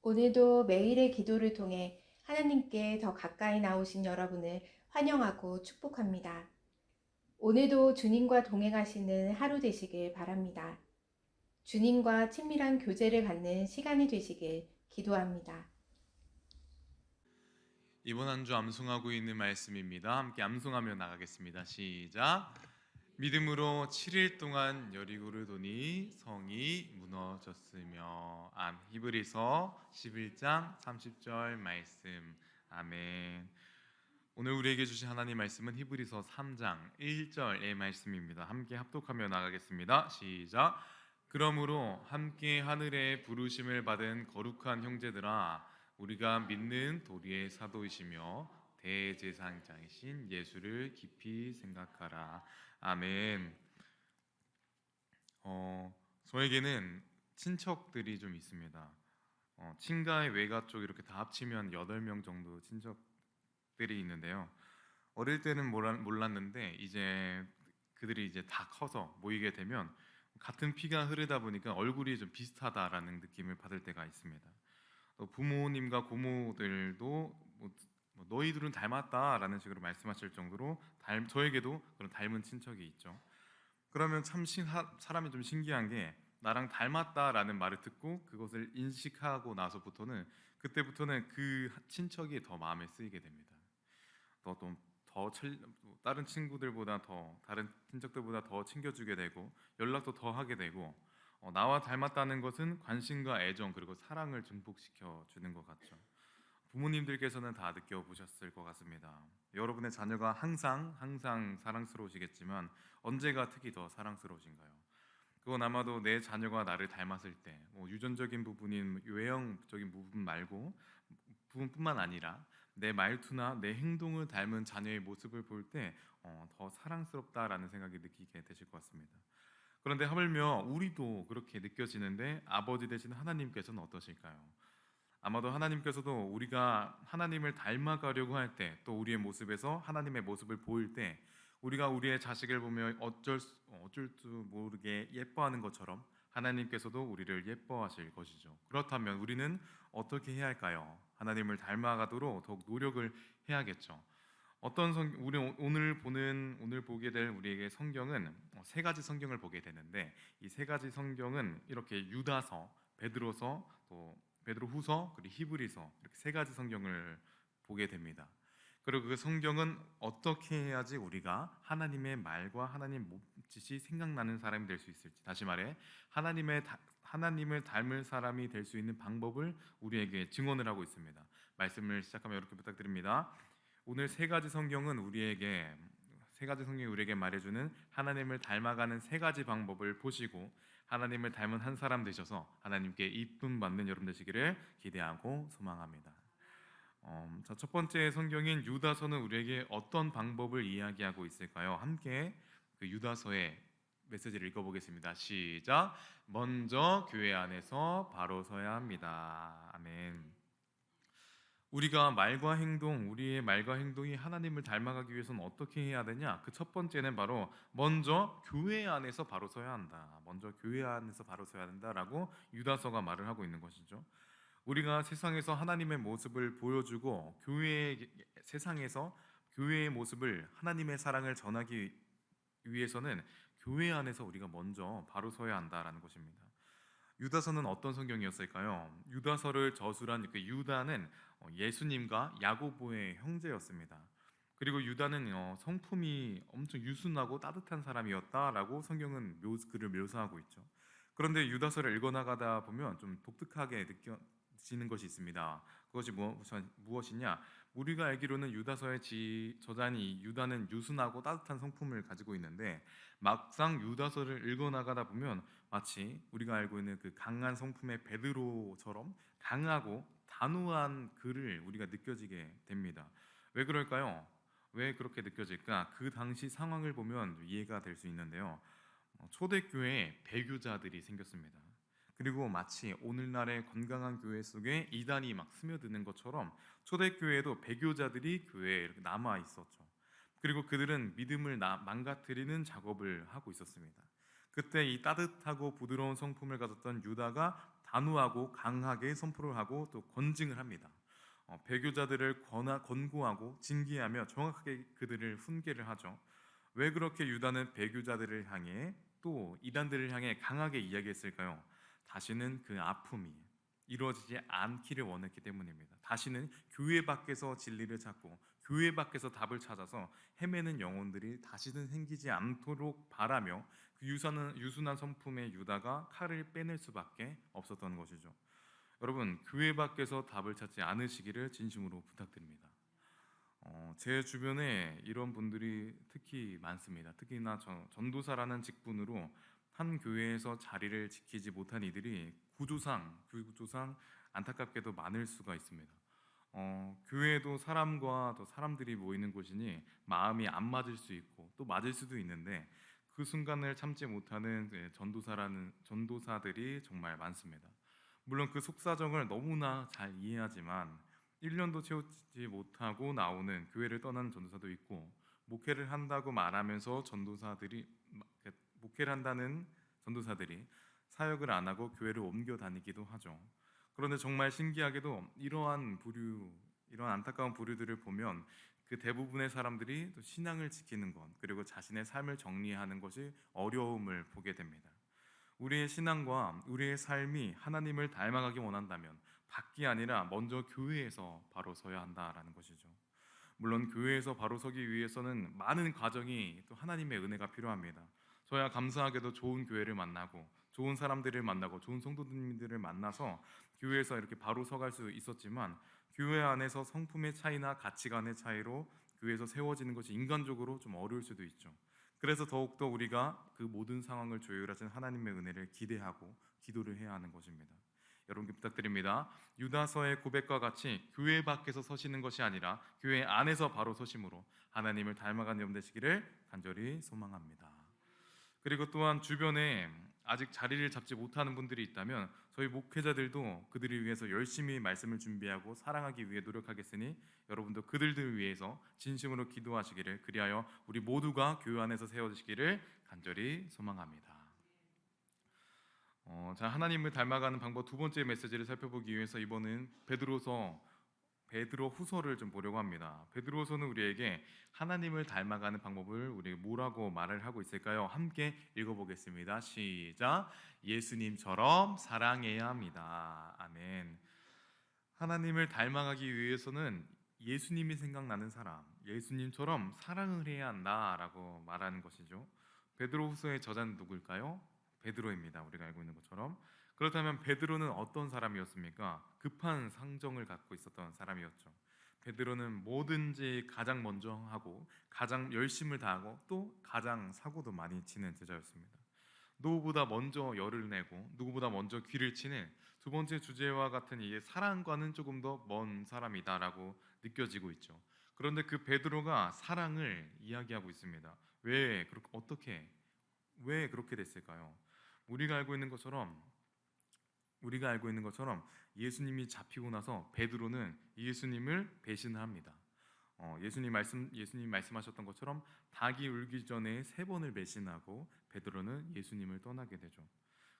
오늘도 매일의 기도를 통해 하나님께 더 가까이 나오신 여러분을 환영하고 축복합니다. 오늘도 주님과 동행하시는 하루 되시길 바랍니다. 주님과 친밀한 교제를 갖는 시간이 되시길 기도합니다. 이번 한 주 암송하고 있는 말씀입니다. 함께 암송하며 나가겠습니다. 시작. 믿음으로 7일 동안 여리고를 도니 성이 무너졌으며. 히브리서 11장 30절 말씀. 아멘. 오늘 우리에게 주신 하나님 말씀은 히브리서 3장 1절의 말씀입니다. 함께 합독하며 나가겠습니다. 시작. 그러므로 함께 하늘의 부르심을 받은 거룩한 형제들아, 우리가 믿는 도리의 사도이시며 대제사장이신 예수를 깊이 생각하라. 아멘. 저에게는 친척들이 좀 있습니다. 친가의 외가 쪽 이렇게 다 합치면 8명 정도 친척들이 있는데요. 어릴 때는 몰랐는데 이제 그들이 이제 다 커서 모이게 되면 같은 피가 흐르다 보니까 얼굴이 좀 비슷하다라는 느낌을 받을 때가 있습니다. 부모님과 고모들도 너희들은 닮았다라는 식으로 말씀하실 정도로 저에게도 그런 닮은 친척이 있죠. 그러면 참 사람이 좀 신기한 게, 나랑 닮았다라는 말을 듣고 그것을 인식하고 나서부터는, 그때부터는 그 친척이 더 마음에 쓰이게 됩니다. 더 다른 친구들보다 더, 다른 친척들보다 더 챙겨주게 되고 연락도 더 하게 되고, 나와 닮았다는 것은 관심과 애정 그리고 사랑을 증폭시켜 주는 것 같죠. 부모님들께서는 다 느껴보셨을 것 같습니다. 여러분의 자녀가 항상 사랑스러우시겠지만 언제가 특히 더 사랑스러우신가요? 그건 아마도 내 자녀가 나를 닮았을 때, 유전적인 부분인 외형적인 부분 말고 부분뿐만 아니라 내 말투나 내 행동을 닮은 자녀의 모습을 볼 때 더 사랑스럽다라는 생각이 느끼게 되실 것 같습니다. 그런데 하물며 우리도 그렇게 느껴지는데 아버지 되신 하나님께서는 어떠실까요? 아마도 하나님께서도 우리가 하나님을 닮아가려고 할 때, 또 우리의 모습에서 하나님의 모습을 보일 때, 우리가 우리의 자식을 보며 어쩔 줄 모르게 예뻐하는 것처럼 하나님께서도 우리를 예뻐하실 것이죠. 그렇다면 우리는 어떻게 해야 할까요? 하나님을 닮아가도록 더욱 노력을 해야겠죠. 우리 오늘 보게 될 우리에게 성경은 세 가지 성경을 보게 되는데, 이 세 가지 성경은 이렇게 유다서, 베드로서, 또 베드로후서, 그리고 히브리서, 이렇게 세 가지 성경을 보게 됩니다. 그리고 그 성경은 어떻게 해야지 우리가 하나님의 말과 하나님 몸짓이 생각나는 사람이 될 수 있을지, 다시 말해 하나님을 닮을 사람이 될 수 있는 방법을 우리에게 증언을 하고 있습니다. 말씀을 시작하면 이렇게 부탁드립니다. 오늘 세 가지 성경이 우리에게 말해주는 하나님을 닮아가는 세 가지 방법을 보시고 하나님을 닮은 한 사람 되셔서 하나님께 이쁨 받는 여러분 되시기를 기대하고 소망합니다. 첫 번째 성경인 유다서는 우리에게 어떤 방법을 이야기하고 있을까요? 함께 그 유다서의 메시지를 읽어보겠습니다. 시작. 먼저 교회 안에서 바로 서야 합니다. 아멘. 우리의 말과 행동이 하나님을 닮아가기 위해서는 어떻게 해야 되냐? 그 첫 번째는 바로 먼저 교회 안에서 바로 서야 한다. 먼저 교회 안에서 바로 서야 된다라고 유다서가 말을 하고 있는 것이죠. 우리가 세상에서 하나님의 모습을 보여주고 세상에서 교회의 모습을, 하나님의 사랑을 전하기 위해서는 교회 안에서 우리가 먼저 바로 서야 한다라는 것입니다. 유다서는 어떤 성경이었을까요? 유다서를 저술한 그 유다는 예수님과 야고보의 형제였습니다. 그리고 유다는 성품이 엄청 유순하고 따뜻한 사람이었다라고 성경은 그를 묘사하고 있죠. 그런데 유다서를 읽어나가다 보면 좀 독특하게 느껴지는 것이 있습니다. 그것이 무엇이냐? 우리가 알기로는 유다서의 저자인 유다는 유순하고 따뜻한 성품을 가지고 있는데, 막상 유다서를 읽어나가다 보면 마치 우리가 알고 있는 그 강한 성품의 베드로처럼 강하고 단호한 그를 우리가 느껴지게 됩니다. 왜 그럴까요? 왜 그렇게 느껴질까? 그 당시 상황을 보면 이해가 될 수 있는데요. 초대교회에 배교자들이 생겼습니다. 그리고 마치 오늘날의 건강한 교회 속에 이단이 막 스며드는 것처럼 초대교회에도 배교자들이 교회에 이렇게 남아 있었죠. 그리고 그들은 믿음을 망가뜨리는 작업을 하고 있었습니다. 그때 이 따뜻하고 부드러운 성품을 가졌던 유다가 단호하고 강하게 선포를 하고 또 권징을 합니다. 배교자들을 권고하고 징계하며 정확하게 그들을 훈계를 하죠. 왜 그렇게 유다는 배교자들을 향해 또 이단들을 향해 강하게 이야기했을까요? 다시는 그 아픔이 이루어지지 않기를 원했기 때문입니다. 다시는 교회 밖에서 진리를 찾고 교회 밖에서 답을 찾아서 헤매는 영혼들이 다시는 생기지 않도록 바라며 그 유순한 성품의 유다가 칼을 빼낼 수밖에 없었던 것이죠. 여러분, 교회 밖에서 답을 찾지 않으시기를 진심으로 부탁드립니다. 제 주변에 이런 분들이 특히 많습니다. 특히나 전도사라는 직분으로 한 교회에서 자리를 지키지 못한 이들이 구조상 안타깝게도 많을 수가 있습니다. 교회도 사람과 또 사람들이 모이는 곳이니 마음이 안 맞을 수 있고 또 맞을 수도 있는데 그 순간을 참지 못하는 전도사들이 정말 많습니다. 물론 그 속사정을 너무나 잘 이해하지만 1년도 채우지 못하고 나오는 교회를 떠나는 전도사도 있고 목회를 한다고 말하면서 목회를 한다는 전도사들이 사역을 안 하고 교회를 옮겨 다니기도 하죠. 그런데 정말 신기하게도 이러한 안타까운 부류들을 보면 그 대부분의 사람들이 또 신앙을 지키는 것 그리고 자신의 삶을 정리하는 것이 어려움을 보게 됩니다. 우리의 신앙과 우리의 삶이 하나님을 닮아가기 원한다면 밖이 아니라 먼저 교회에서 바로 서야 한다라는 것이죠. 물론 교회에서 바로 서기 위해서는 많은 과정이 또 하나님의 은혜가 필요합니다. 저야 감사하게도 좋은 교회를 만나고 좋은 사람들을 만나고 좋은 성도님들을 만나서 교회에서 이렇게 바로 서갈 수 있었지만 교회 안에서 성품의 차이나 가치관의 차이로 교회에서 세워지는 것이 인간적으로 좀 어려울 수도 있죠. 그래서 더욱더 우리가 그 모든 상황을 조율하신 하나님의 은혜를 기대하고 기도를 해야 하는 것입니다. 여러분께 부탁드립니다. 유다서의 고백과 같이 교회 밖에서 서시는 것이 아니라 교회 안에서 바로 서심으로 하나님을 닮아가는 여러분 되시기를 간절히 소망합니다. 그리고 또한 주변에 아직 자리를 잡지 못하는 분들이 있다면 저희 목회자들도 그들을 위해서 열심히 말씀을 준비하고 사랑하기 위해 노력하겠으니 여러분도 그들을 위해서 진심으로 기도하시기를 그리하여 우리 모두가 교회 안에서 세워지시기를 간절히 소망합니다. 자, 하나님을 닮아가는 방법 두 번째 메시지를 살펴보기 위해서 이번은 베드로 후서를 좀 보려고 합니다. 베드로서는 우리에게 하나님을 닮아가는 방법을 우리에게 뭐라고 말을 하고 있을까요? 함께 읽어보겠습니다. 시작. 예수님처럼 사랑해야 합니다. 아멘. 하나님을 닮아가기 위해서는 예수님이 생각나는 사람, 예수님처럼 사랑을 해야 한다라고 말하는 것이죠. 베드로후서의 저자는 누굴까요? 베드로입니다. 우리가 알고 있는 것처럼. 그렇다면 베드로는 어떤 사람이었습니까? 급한 상정을 갖고 있었던 사람이었죠. 베드로는 뭐든지 가장 먼저 하고 가장 열심을 다하고 또 가장 사고도 많이 치는 제자였습니다. 누구보다 먼저 열을 내고 누구보다 먼저 귀를 치는 두 번째 주제와 같은 이 사랑과는 조금 더 먼 사람이다라고 느껴지고 있죠. 그런데 그 베드로가 사랑을 이야기하고 있습니다. 왜 그렇게 됐을까요? 우리가 알고 있는 것처럼 예수님이 잡히고 나서 베드로는 예수님을 배신합니다. 예수님 말씀하셨던 것처럼 닭이 울기 전에 3번을 배신하고 베드로는 예수님을 떠나게 되죠.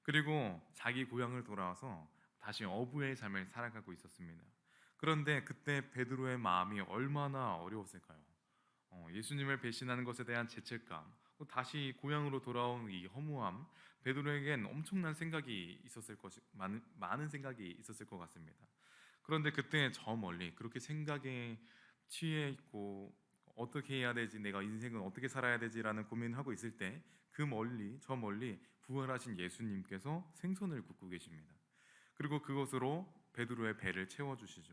그리고 자기 고향을 돌아와서 다시 어부의 삶을 살아가고 있었습니다. 그런데 그때 베드로의 마음이 얼마나 어려웠을까요? 예수님을 배신하는 것에 대한 죄책감, 또 다시 고향으로 돌아온 이 허무함, 베드로에겐 엄청난 생각이 많은 생각이 있었을 것 같습니다. 그런데 그때 저 멀리 그렇게 생각에 취해 있고 어떻게 해야 되지, 내가 인생은 어떻게 살아야 되지라는 고민하고 있을 때 저 멀리 부활하신 예수님께서 생선을 굽고 계십니다. 그리고 그것으로 베드로의 배를 채워주시죠.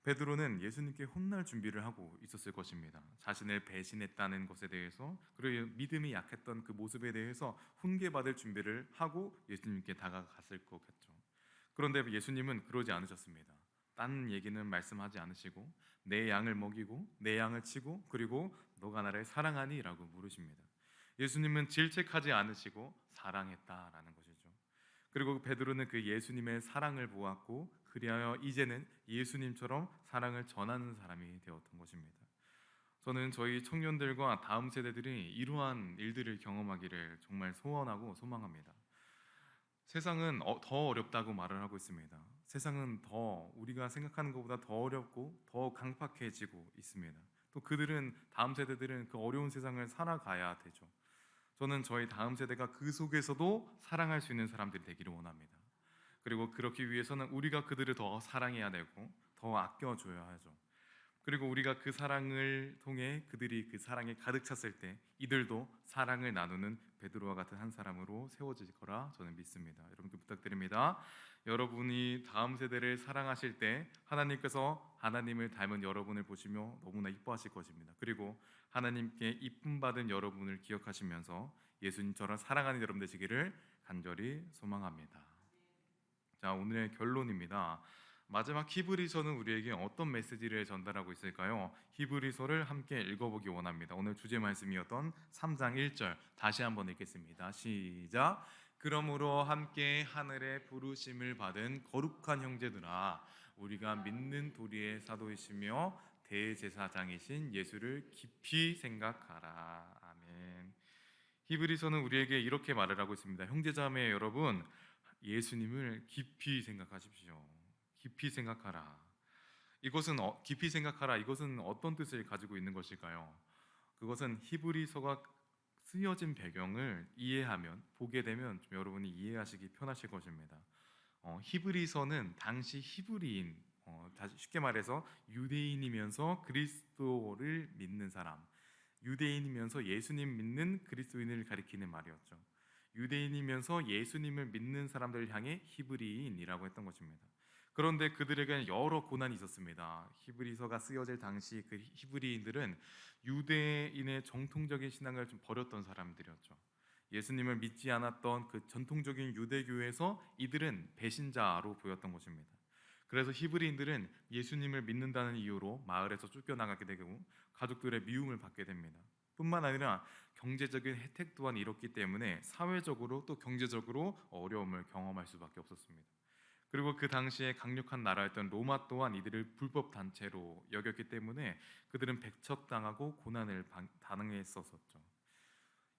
베드로는 예수님께 혼날 준비를 하고 있었을 것입니다. 자신을 배신했다는 것에 대해서 그리고 믿음이 약했던 그 모습에 대해서 훈계받을 준비를 하고 예수님께 다가갔을 것 같죠. 그런데 예수님은 그러지 않으셨습니다. 딴 얘기는 말씀하지 않으시고 내 양을 먹이고 내 양을 치고 그리고 너가 나를 사랑하니? 라고 물으십니다. 예수님은 질책하지 않으시고 사랑했다라는 것이죠. 그리고 베드로는 그 예수님의 사랑을 보았고 그리하여 이제는 예수님처럼 사랑을 전하는 사람이 되었던 것입니다. 저는 저희 청년들과 다음 세대들이 이러한 일들을 경험하기를 정말 소원하고 소망합니다. 세상은 더 어렵다고 말을 하고 있습니다. 세상은 더 우리가 생각하는 것보다 더 어렵고 더 강팍해지고 있습니다. 또 그들은 다음 세대들은 그 어려운 세상을 살아가야 되죠. 저는 저희 다음 세대가 그 속에서도 사랑할 수 있는 사람들이 되기를 원합니다. 그리고 그렇기 위해서는 우리가 그들을 더 사랑해야 되고 더 아껴줘야 하죠. 그리고 우리가 그 사랑을 통해 그들이 그 사랑에 가득 찼을 때 이들도 사랑을 나누는 베드로와 같은 한 사람으로 세워질 거라 저는 믿습니다. 여러분께 부탁드립니다. 여러분이 다음 세대를 사랑하실 때 하나님께서 하나님을 닮은 여러분을 보시며 너무나 이뻐하실 것입니다. 그리고 하나님께 이쁨 받은 여러분을 기억하시면서 예수님처럼 사랑하는 여러분 되시기를 간절히 소망합니다. 자, 오늘의 결론입니다. 마지막 히브리서는 우리에게 어떤 메시지를 전달하고 있을까요? 히브리서를 함께 읽어보기 원합니다. 오늘 주제 말씀이었던 3장 1절 다시 한번 읽겠습니다. 시작. 그러므로 함께 하늘의 부르심을 받은 거룩한 형제들아, 우리가 믿는 도리의 사도이시며 대제사장이신 예수를 깊이 생각하라. 아멘. 히브리서는 우리에게 이렇게 말을 하고 있습니다. 형제자매 여러분, 예수님을 깊이 생각하십시오. 깊이 생각하라. 깊이 생각하라. 이것은 어떤 뜻을 가지고 있는 것일까요? 그것은 히브리서가 쓰여진 배경을 이해하면 보게 되면 좀 여러분이 이해하시기 편하실 것입니다. 히브리서는 당시 히브리인, 다시 쉽게 말해서 유대인이면서 그리스도를 믿는 사람, 유대인이면서 예수님 믿는 그리스도인을 가리키는 말이었죠. 유대인이면서 예수님을 믿는 사람들을 향해 히브리인이라고 했던 것입니다. 그런데 그들에게는 여러 고난이 있었습니다. 히브리서가 쓰여질 당시 그 히브리인들은 유대인의 정통적인 신앙을 좀 버렸던 사람들이었죠. 예수님을 믿지 않았던 그 전통적인 유대교에서 이들은 배신자로 보였던 것입니다. 그래서 히브리인들은 예수님을 믿는다는 이유로 마을에서 쫓겨나가게 되고 가족들의 미움을 받게 됩니다. 뿐만 아니라 경제적인 혜택 또한 잃었기 때문에 사회적으로 또 경제적으로 어려움을 경험할 수밖에 없었습니다. 그리고 그 당시에 강력한 나라였던 로마 또한 이들을 불법 단체로 여겼기 때문에 그들은 배척당하고 고난을 당했었죠.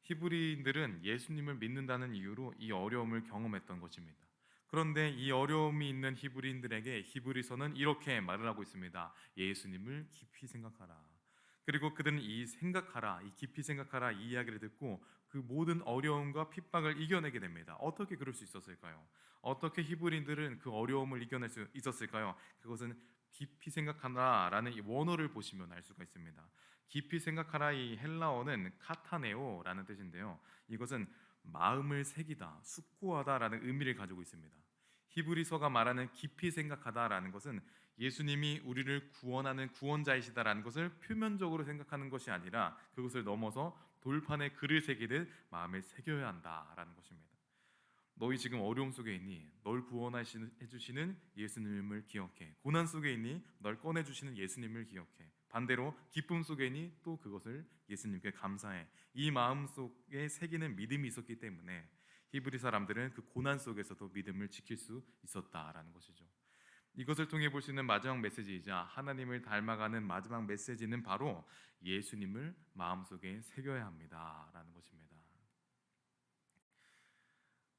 히브리인들은 예수님을 믿는다는 이유로 이 어려움을 경험했던 것입니다. 그런데 이 어려움이 있는 히브리인들에게 히브리서는 이렇게 말을 하고 있습니다. 예수님을 깊이 생각하라. 그리고 그들은 이 깊이 생각하라 이 이야기를 듣고 그 모든 어려움과 핍박을 이겨내게 됩니다. 어떻게 그럴 수 있었을까요? 어떻게 히브리인들은 그 어려움을 이겨낼 수 있었을까요? 그것은 깊이 생각하라라는 이 원어를 보시면 알 수가 있습니다. 깊이 생각하라 이 헬라어는 카타네오라는 뜻인데요. 이것은 마음을 새기다, 숙고하다라는 의미를 가지고 있습니다. 히브리서가 말하는 깊이 생각하다라는 것은 예수님이 우리를 구원하는 구원자이시다라는 것을 표면적으로 생각하는 것이 아니라 그것을 넘어서 돌판에 글을 새기듯 마음에 새겨야 한다라는 것입니다. 너희 지금 어려움 속에 있니? 널 구원해주시는 예수님을 기억해. 고난 속에 있니? 널 꺼내주시는 예수님을 기억해. 반대로 기쁨 속에 있니? 또 그것을 예수님께 감사해. 이 마음 속에 새기는 믿음이 있었기 때문에 히브리 사람들은 그 고난 속에서도 믿음을 지킬 수 있었다라는 것이죠. 이것을 통해 볼 수 있는 마지막 메시지이자 하나님을 닮아가는 마지막 메시지는 바로 예수님을 마음속에 새겨야 합니다라는 것입니다.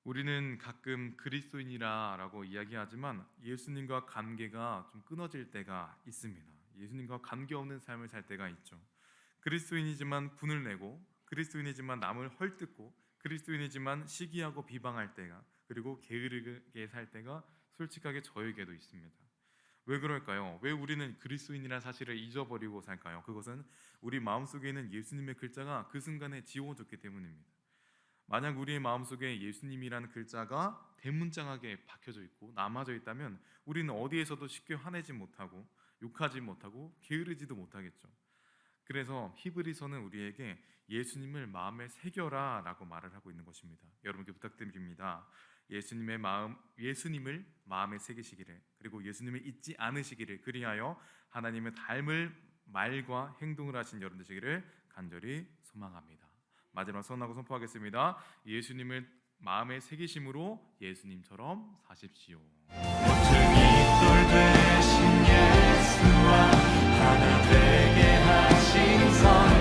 우리는 가끔 그리스도인이라고 이야기하지만 예수님과 관계가 좀 끊어질 때가 있습니다. 예수님과 관계없는 삶을 살 때가 있죠. 그리스도인이지만 분을 내고 그리스도인이지만 남을 헐뜯고 그리스도인이지만 시기하고 비방할 때가, 그리고 게으르게 살 때가 솔직하게 저에게도 있습니다. 왜 그럴까요? 왜 우리는 그리스도인이라는 사실을 잊어버리고 살까요? 그것은 우리 마음속에 있는 예수님의 글자가 그 순간에 지워졌기 때문입니다. 만약 우리의 마음속에 예수님이라는 글자가 대문짝하게 박혀져 있고 남아져 있다면 우리는 어디에서도 쉽게 화내지 못하고 욕하지 못하고 게으르지도 못하겠죠. 그래서 히브리서는 우리에게 예수님을 마음에 새겨라 라고 말을 하고 있는 것입니다. 여러분께 부탁드립니다. 예수님을 마음에 새기시기를, 그리고 예수님을 잊지 않으시기를, 그리하여 하나님의 닮을 말과 행동을 하신 여러분 되시기를 간절히 소망합니다. 마지막 선언하고 선포하겠습니다. 예수님을 마음에 새기심으로 예수님처럼 사십시오. 모퉁이 돌 되신 예수와 하나 되게 하신 선